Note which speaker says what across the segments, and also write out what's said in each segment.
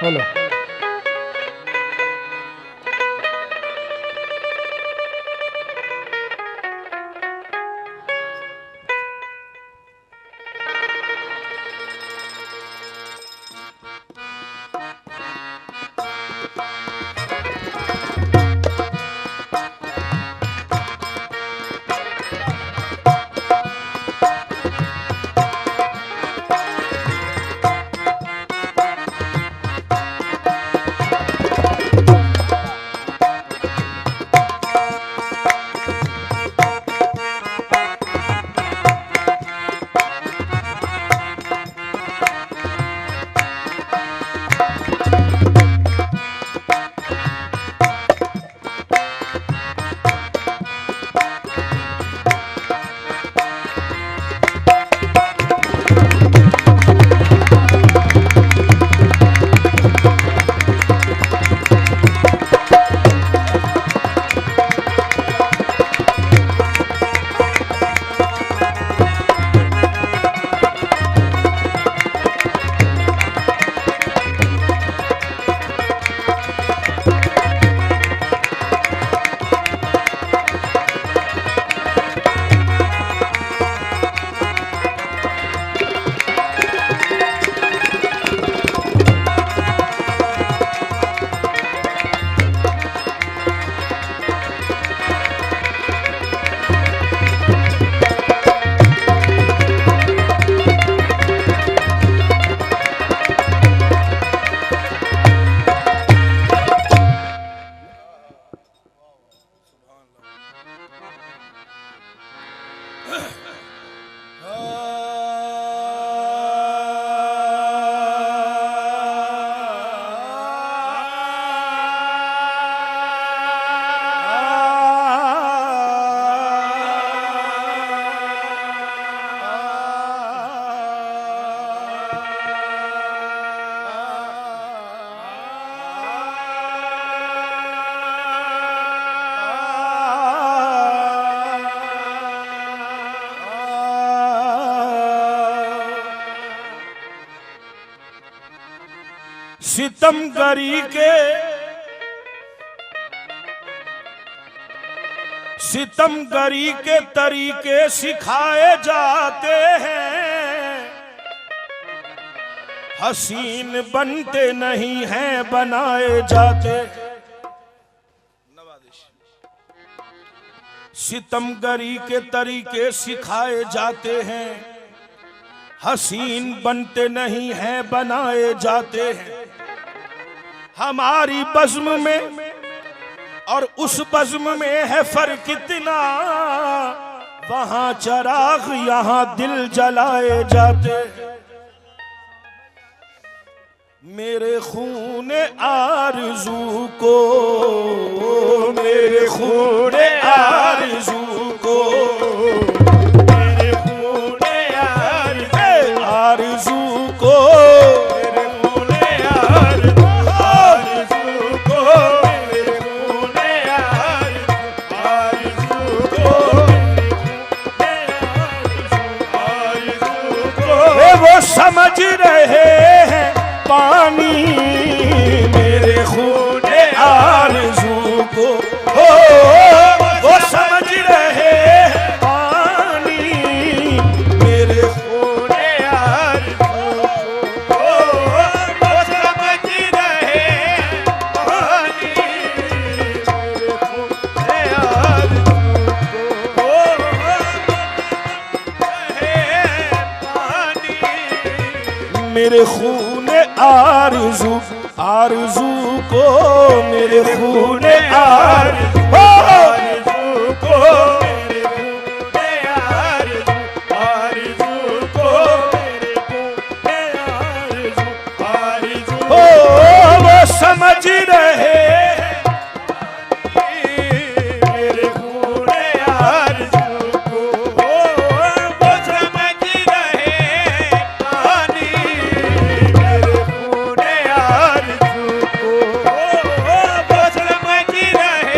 Speaker 1: Hello सितमगरी के तरीके सिखाए जाते हैं, हसीन बनते नहीं हैं बनाए जाते। सितमगरी के तरीके सिखाए जाते हैं, हसीन बनते नहीं हैं बनाए जाते हैं। हमारी बज़्म में और उस बज़्म में है फर्क इतना, वहां चराग यहाँ दिल जलाए जाते। मेरे खून आरज़ू को, मेरे खून आरज़ू को, मेरे खून आरज़ू को, समझ रहे हैं पानी मेरे खून आरज़ू को, हो वो समझ रहे हैं पानी मेरे खून आरज़ू को, वो समझ रहे हैं पानी मेरे खून आरज़ू को, मेरे खून आरज़ू आरज़ू को, मेरे खून आरज़ू को, मेरे खून आरज़ू को, मेरे खून आरज़ू को, वो समझ रहे मेरे खून आरज़ू को, वो समझ रहे पानी मेरे खून आरज़ू को, वो समझ रहे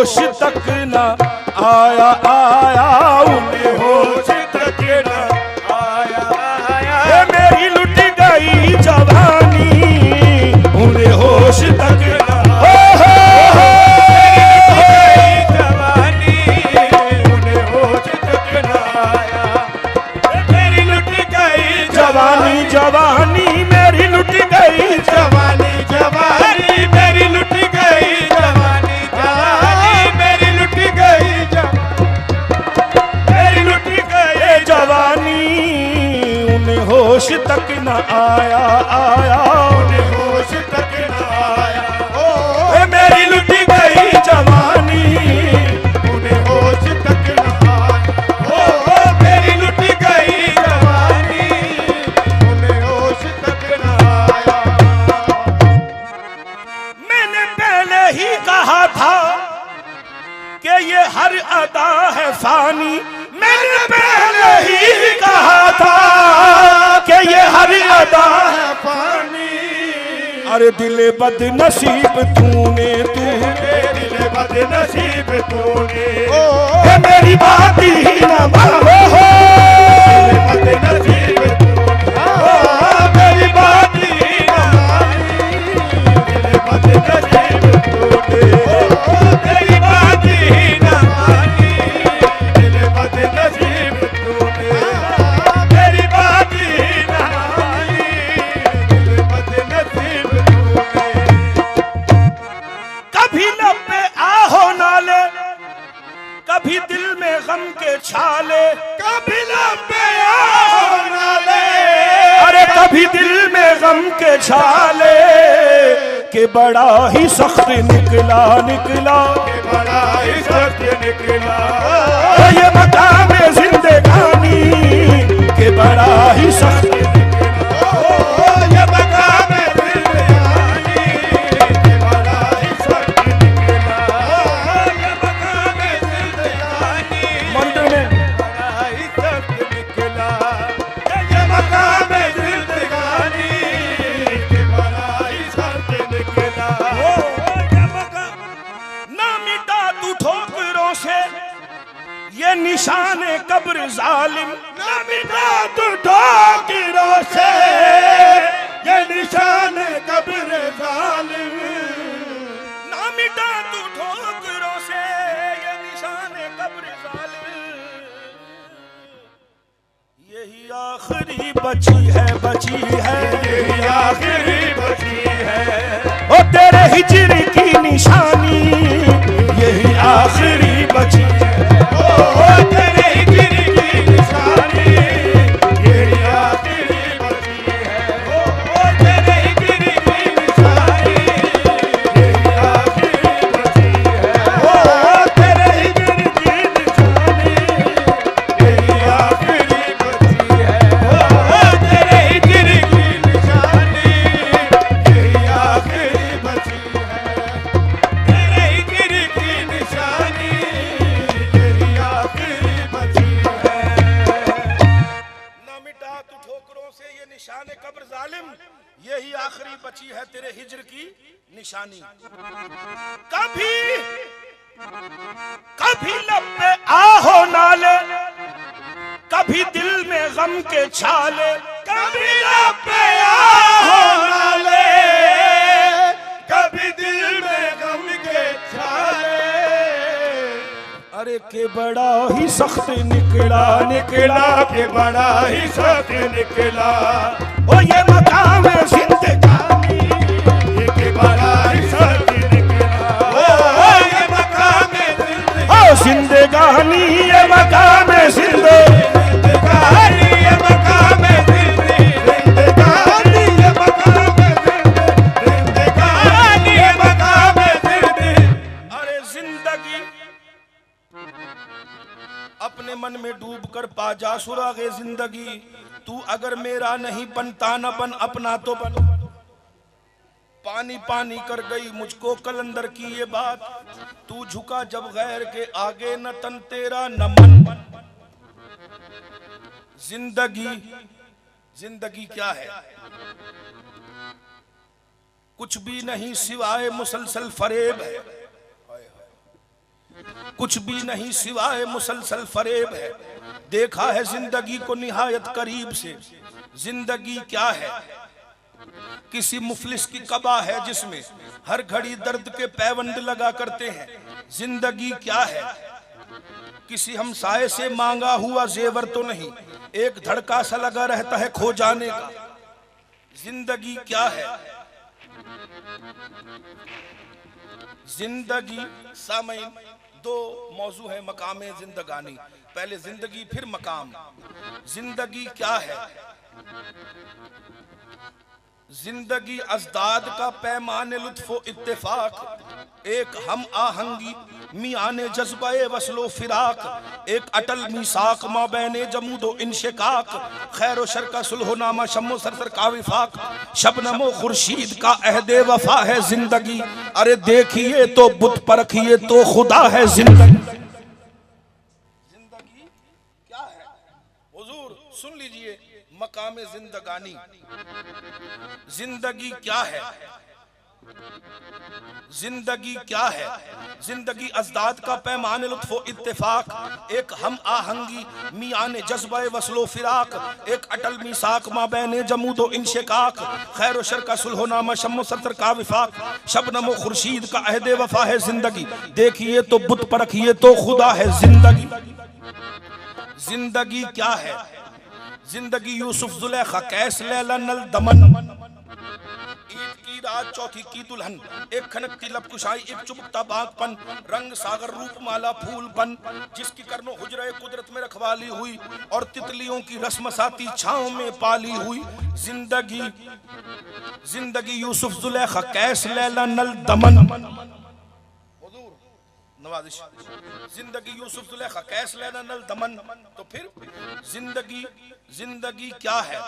Speaker 1: होश तक न आया आया, उन्हें होश तक न आया आया। मेरी लुट गई जवानी, उन्हें होश तक न जवानी जवानी मेरी लुट गई, जवानी जवानी मेरी लुट गई, जवानी जवानी मेरी लुट गई, मेरी लुट गई जवानी। उन्हें होश तक न आया आया, उन्हें होश तक न आया। ओ मेरी लुट गई जवानी, उन्हें होश तक न आया। ओ मेरी लुट गई जवानी, उन्हें होश तक न आया। मैंने पहले ही कहा था कि ये हर अदा है फानी, मैंने पहले ही कहा था कि ये हर अदा है फानी। अरे दिल बदनसीब तूने, तूने दिल बदनसीब तूने, ओ मेरी बात ही न मानो, बदनसीब तूने, मेरी बात ही न मानी, दिल बदनसीब तूने, मेरी बात ही न मानी, दिल बदनसीब तूने, मेरी बात ही न मानी, दिल बदनसीब तूने। कभी लब पे आहो नाले, कभी दिल में गम के छाले, कभी लब पे आहो नाले, अरे कभी दिल में गम के छाले, के बड़ा ही सख्त निकला निकला, के बड़ा ही सख्त निकला ये मकाम जिंदगानी, के बड़ा ही सख्त निकला ये मकाम जिंदगानी, के बड़ा ही सख्त निकला ये मकाम जिंदगानी। मंदिर में बड़ा ही सख्त निकला ये मकाम जिंदगानी, के बड़ा ही सख्त निकला। ना मिटा तू ठोकरों से ये निशान कब्र जालिम, ना मिटा तू ठोकरों से ये निशान कब्र जालिम, ना मिटा तू ठोकरों से ये निशान कब्र जालिम। यही आखिरी बची है, बची है, यही आखिरी बची है, ओ तेरे हिजर की निशानी, यही आखिरी बची है, ओ तेरे हिजर की निशानी, यही आखिरी बची है, ओ तेरे हिजर की निशानी, यही आखिरी बची है, ओ तेरे हिजर की निशानी, यही आखिरी बची है, ओ तेरे हिजर की निशानी, यही आखिरी बची है, तेरे हिजर की निशानी, यही आखिरी बची है। ना मिटा तू ठोकरों से ये निशान कब्र जालिम, यही आखिरी बची है तेरे हिजर की निशानी। कभी कभी लब पे आहो नाले, कभी दिल में गम के छाले, कभी लब पे आहो नाले, कभी दिल में गम के छाले। अरे के बड़ा ही सख्त निकला निकला, के बड़ा ही सख्त निकला ओ ये मकाम जिंदगानी, ये के बड़ा ही सख्त निकला ओ ये मकाम जिंदगानी, ये मकाम जिंदगानी, ये मकाम जिंदगानी, ये मकाम जिंदगानी, ये मकाम जिंदगानी। अरे जिंदगी अपने मन में डूब कर पा जा सुरागे जिंदगी, तू अगर मेरा नहीं बनता न बन अपना तो बन। पानी पानी कर गई मुझको कलंदर की ये बात, तू झुका जब गैर के आगे न तन तेरा न मन। जिंदगी जिंदगी क्या है? कुछ भी नहीं सिवाय मुसलसल फरेब है। कुछ भी नहीं सिवाय मुसलसल फरेब है। देखा है जिंदगी को निहायत करीब से। जिंदगी क्या है? किसी मुफलिस की कबा है जिसमें हर घड़ी दर्द के पैबंद लगा करते हैं। जिंदगी क्या है? किसी हमसाये से मांगा हुआ जेवर तो नहीं, एक धड़का सा लगा रहता है खो जाने का। जिंदगी क्या है? जिंदगी सामईन दो मौजू है मकामे जिंदगानी। पहले जिंदगी फिर मकाम। जिंदगी क्या है? जिंदगी अजदाद का पैमाने लुत्फो इत्तेफाक, एक हम आहंगी मियाने जज्बाए वसलो फिराक, एक अटल मीसाक माबैने जमूदो इंशिकाक, खैरो शर का सुलहोनामा शम्मो सरसर का विफाक, शबनमो खुर्शीद का अहदे वफा है जिंदगी। अरे देखिए तो बुत परखिए तो खुदा है जिंदगी। जिंदगी क्या है? हुजूर सुन लीजिए मकामे जिंदगानी। जिंदगी क्या है? जिंदगी क्या है? जिंदगी अजदाद का पैमाने लुत्फो इत्तेफाक, एक हम आहंगी मियाने जज्बाए वसलो फिराक, एक अटल मीसाक माबैने जमूदो इंशिकाक, खैरो शर का सुलहोनामा शम्मो सरसर का विफाक, शबनमो खुर्शीद का अहदे वफा है जिंदगी। देखिए तो बुत परखिए तो खुदा है जिंदगी। जिंदगी क्या है? जिंदगी यूसुफ जुलेखा कैस लैला नल दमन, ईद की रात चौथी की दुल्हन, एक खनक की लब कुशाई एक चुबकता बागपन, रंग सागर रूप माला फूल बन, जिसकी करनो हुजरे कुदरत में रखवाली हुई और तितलियों की रस्मसाती छांव में पाली हुई। जिंदगी जिंदगी यूसुफ जुलेखा कैस लैला नल दमन। नवाजिश जिंदगी यूसुफ जुलेखा कैस लेना नल दमन। तो फिर जिंदगी जिंदगी क्या है?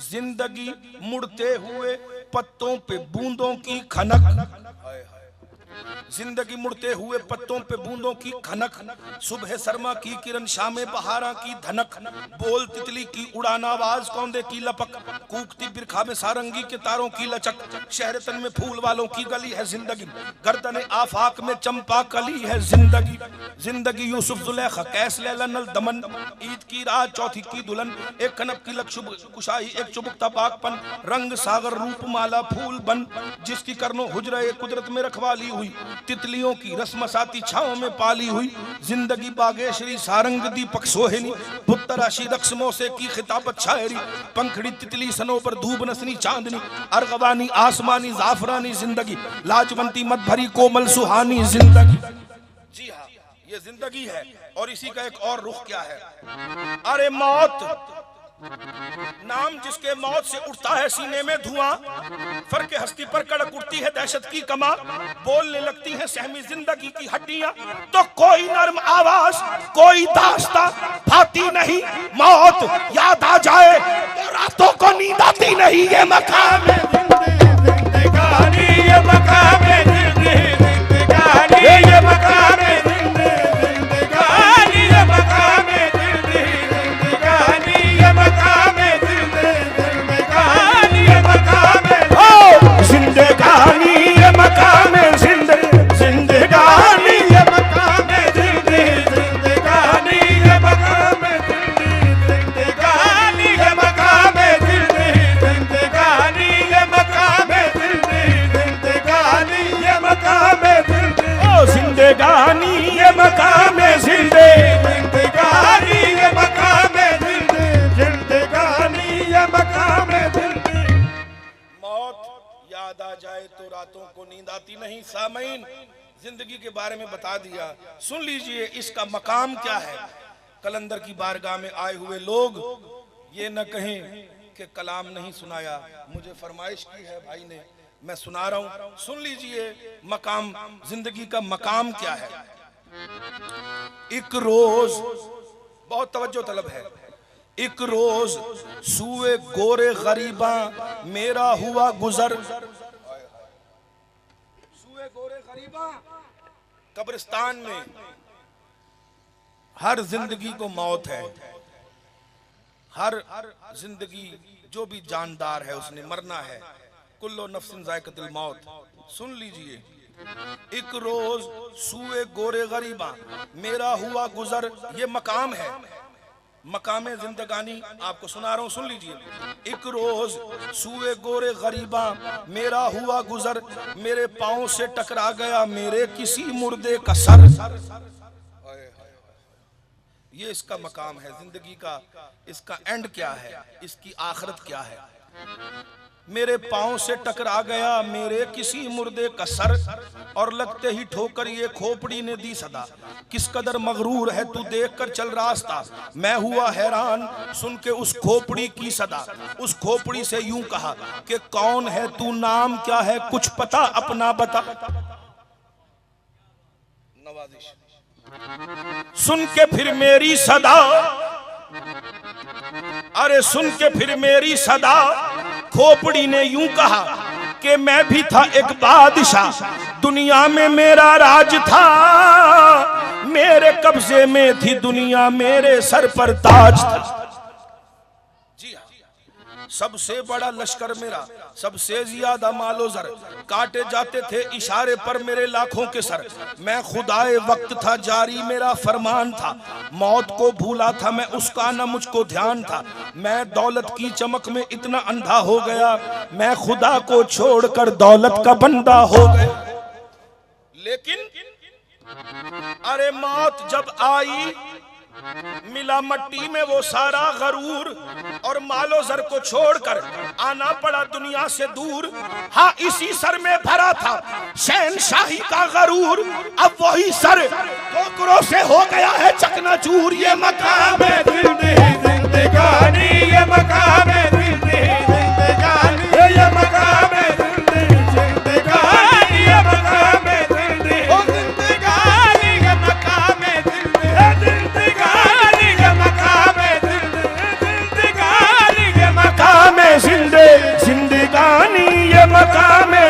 Speaker 1: जिंदगी मुड़ते हुए पत्तों पे बूंदों की खनक, जिंदगी मुड़ते हुए पत्तों पे बूंदों की खनक, सुबह सरमा की किरण शाम बहारा की धनक, बोल तितली की उड़ान आवाज कौंदे की लपक, कूकती बिरखा में सारंगी के तारों की लचक, शहरतन में फूल वालों की गली है जिंदगी, गर्दन आफाक में चंपा कली है जिंदगी। जिंदगी यूसुफ जुलेखा कैस लैला नल दमन, ईद की रात चौथी की दुल्हन, एक कनक की लक कुशाई एक चुबकता बागपन, रंग सागर रूप माला फूल बन, जिसकी करनो हुजरे कुदरत में रखवाली हुई, तितलियों की रस्मसाती छांव में पाली हुई। जिंदगी बागेश्वरी सारंग दीपक सोहेनी, पुत्तराशी रक्समों से की खिताबत शायरी, पंखड़ी तितली सनों पर धूप नसनी चांदनी, अर्गवानी आसमानी जाफरानी जिंदगी, लाजवंती मत भरी कोमल सुहानी जिंदगी। जी हाँ, ये जिंदगी है। और इसी का एक और रुख क्या है? अरे मौत नाम जिसके मौत से उठता है सीने में धुआं, फर्क हस्ती पर कड़क उठती है दहशत की कमा, बोलने लगती है सहमी जिंदगी की हड्डियां, तो कोई नर्म आवाज कोई दास्ता भाती नहीं, मौत याद आ जाए तो रातों को नींद आती नहीं। ये मकाम है जिंदगानी, ये मकाम है जिंदगानी, ये मकाम है जिंदगानी, ये मकाम है जिंदगानी, ये मकाम है जिंदगानी, ये मकाम है जिंदगानी, ये मकाम है जिंदगानी, ये मकाम है जिंदगानी, ये मकाम है जिंदगानी, ये मकाम है जिंदगानी, ये मकाम है जिंदगानी, ये मकाम है जिंदगानी, ये मकाम है जिंदगानी, ये मकाम है जिंदगानी, ये मकाम है जिंदगानी। मौत याद आ जाए तो रातों को नींद आती नहीं। सामईन जिंदगी के बारे में बता दिया, सुन लीजिए इसका मकाम क्या है। कलंदर की बारगाह में आए हुए लोग ये न कहें कि कलाम नहीं सुनाया, मुझे फरमाइश की है भाई ने, मैं सुना रहा हूं, सुन लीजिए मकाम जिंदगी का मकाम क्या है। एक रोज बहुत तवज्जो तलब है, एक रोज सूए गोरे गरीबा मेरा हुआ गुजर, सूए गोरे गरीबा कब्रिस्तान में हर जिंदगी को मौत है, हर जिंदगी जो भी जानदार है उसने मरना है, कुल्लो नफ्सिन जायकतुल मौत। सुन लीजिए एक रोज सूए गोरे गरीबा मेरा हुआ गुजर, ये मकाम है, मकामे जिंदगानी आपको सुना रहा हूं, सुन लीजिए। एक रोज सूए गोरे गरीबा मेरा हुआ गुजर, मेरे पांव से टकरा गया मेरे किसी मुर्दे का सर। ये इसका मकाम है जिंदगी का, इसका एंड क्या है, इसकी आखिरत क्या है। मेरे पांव से टकरा गया मेरे किसी मुर्दे का सर, और लगते ही ठोकर ये खोपड़ी ने दी सदा। किस कदर मगरूर है तू देख कर चल रास्ता, मैं हुआ हैरान सुन के उस खोपड़ी की सदा। उस खोपड़ी से यूं कहा कि कौन है तू, नाम क्या है, कुछ पता अपना बता। नवाजिश सुन के फिर मेरी सदा, अरे सुन के फिर मेरी सदा, खोपड़ी ने यूं कहा कि मैं भी था एक बादशाह, दुनिया में मेरा राज था, मेरे कब्जे में थी दुनिया, मेरे सर पर ताज था। जी हाँ, सबसे बड़ा लश्कर मेरा, सबसे ज्यादा मालो जर, काटे जाते थे इशारे पर मेरे लाखों के सर। मैं खुदाए वक्त था, जारी मेरा फरमान था, मौत को भूला था मैं, उसका न मुझको ध्यान था। मैं दौलत की चमक में इतना अंधा हो गया, मैं खुदा को छोड़कर दौलत का बंदा हो गया। लेकिन अरे मौत जब आई मिला मट्टी में वो सारा गरूर, और मालो जर को छोड़कर आना पड़ा दुनिया से दूर। हाँ, इसी सर में भरा था शहनशाही का गरूर, अब वही सर ठोकरों से हो गया है चकनाचूर। ये मकाम है जिंदगानी, ये मकाम है जिंदगानी, ये मकाम है जिंदगानी, ये मकाम है जिंदगानी, ये मकाम है जिंदगानी, ये मकाम है जिंदगानी, ये मकाम है जिंदगानी, ये मकाम है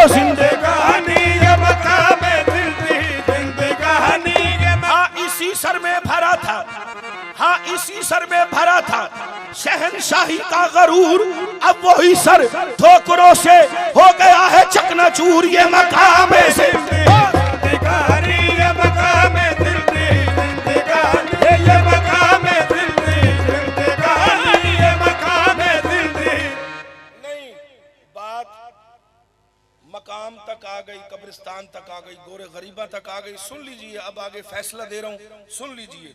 Speaker 1: जिंदगानी, ये मकाम है जिंदगानी। हाँ, इसी सर में भरा था, हाँ इसी सर में भरा था शहनशाही का गरूर, अब वही सर ठोकरों से हो गया है चकनाचूर। ये मकाम है जिंदगानी, ये मकाम है जिंदगानी, ये मकाम है जिंदगानी, ये मकाम है जिंदगानी। नहीं, बात मकाम तक आ गई, कब्रिस्तान तक आ गई, गोरे गरीबा तक आ गई। सुन लीजिए, अब आगे फैसला दे रहा हूं, सुन लीजिए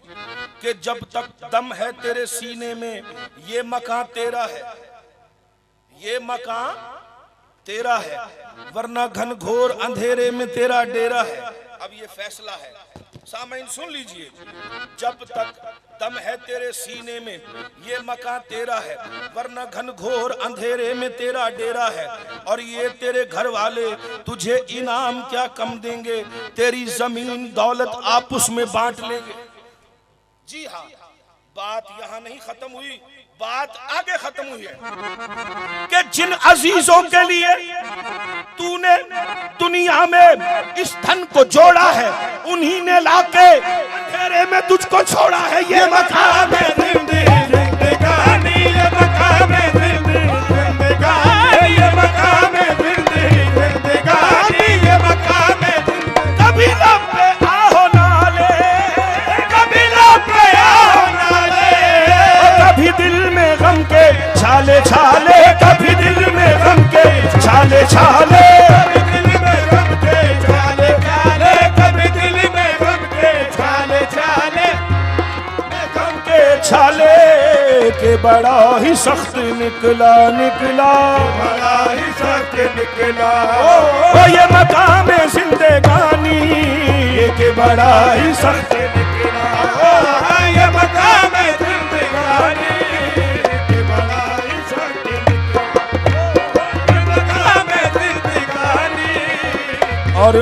Speaker 1: कि जब तक दम है तेरे सीने में, ये मकान तेरा है, ये मकान तेरा है, वरना घनघोर अंधेरे में तेरा डेरा है। अब ये फैसला है, सामईन सुन लीजिए। जब तक दम है तेरे सीने में, ये मकान तेरा है, वरना घनघोर अंधेरे में तेरा डेरा है। और ये तेरे घर वाले तुझे इनाम क्या कम देंगे, तेरी जमीन दौलत आपस में बांट लेंगे। जी हाँ, बात यहाँ नहीं खत्म हुई, बात आगे खत्म हुई है कि जिन अजीजों के लिए तूने दुनिया में इस धन को जोड़ा है, उन्हीं ने लाके अंधेरे में तुझको छोड़ा है। ये मकाम है जिंदगानी, ये मकाम है जिंदगानी, ये मकाम है जिंदगानी, ये मकाम है। कभी लब पे आओ नाले, कभी लब पे आओ नाले, कभी दिल में गम के छाले छाले, कभी दिल में गम के छाले छाले, कभी दिल में गम के छाले छाले, कभी दिल में गम के छाले छाले, गम के छाले के बड़ा ही सख्त निकला, निकला बड़ा ही सख्त निकला। ओ ये मकाम है जिंदगानी के बड़ा ही सख्त निकला, ओ ये मकाम है जिंदगानी के बड़ा ही सख्त निकला, ये मकाम है जिंदगानी। और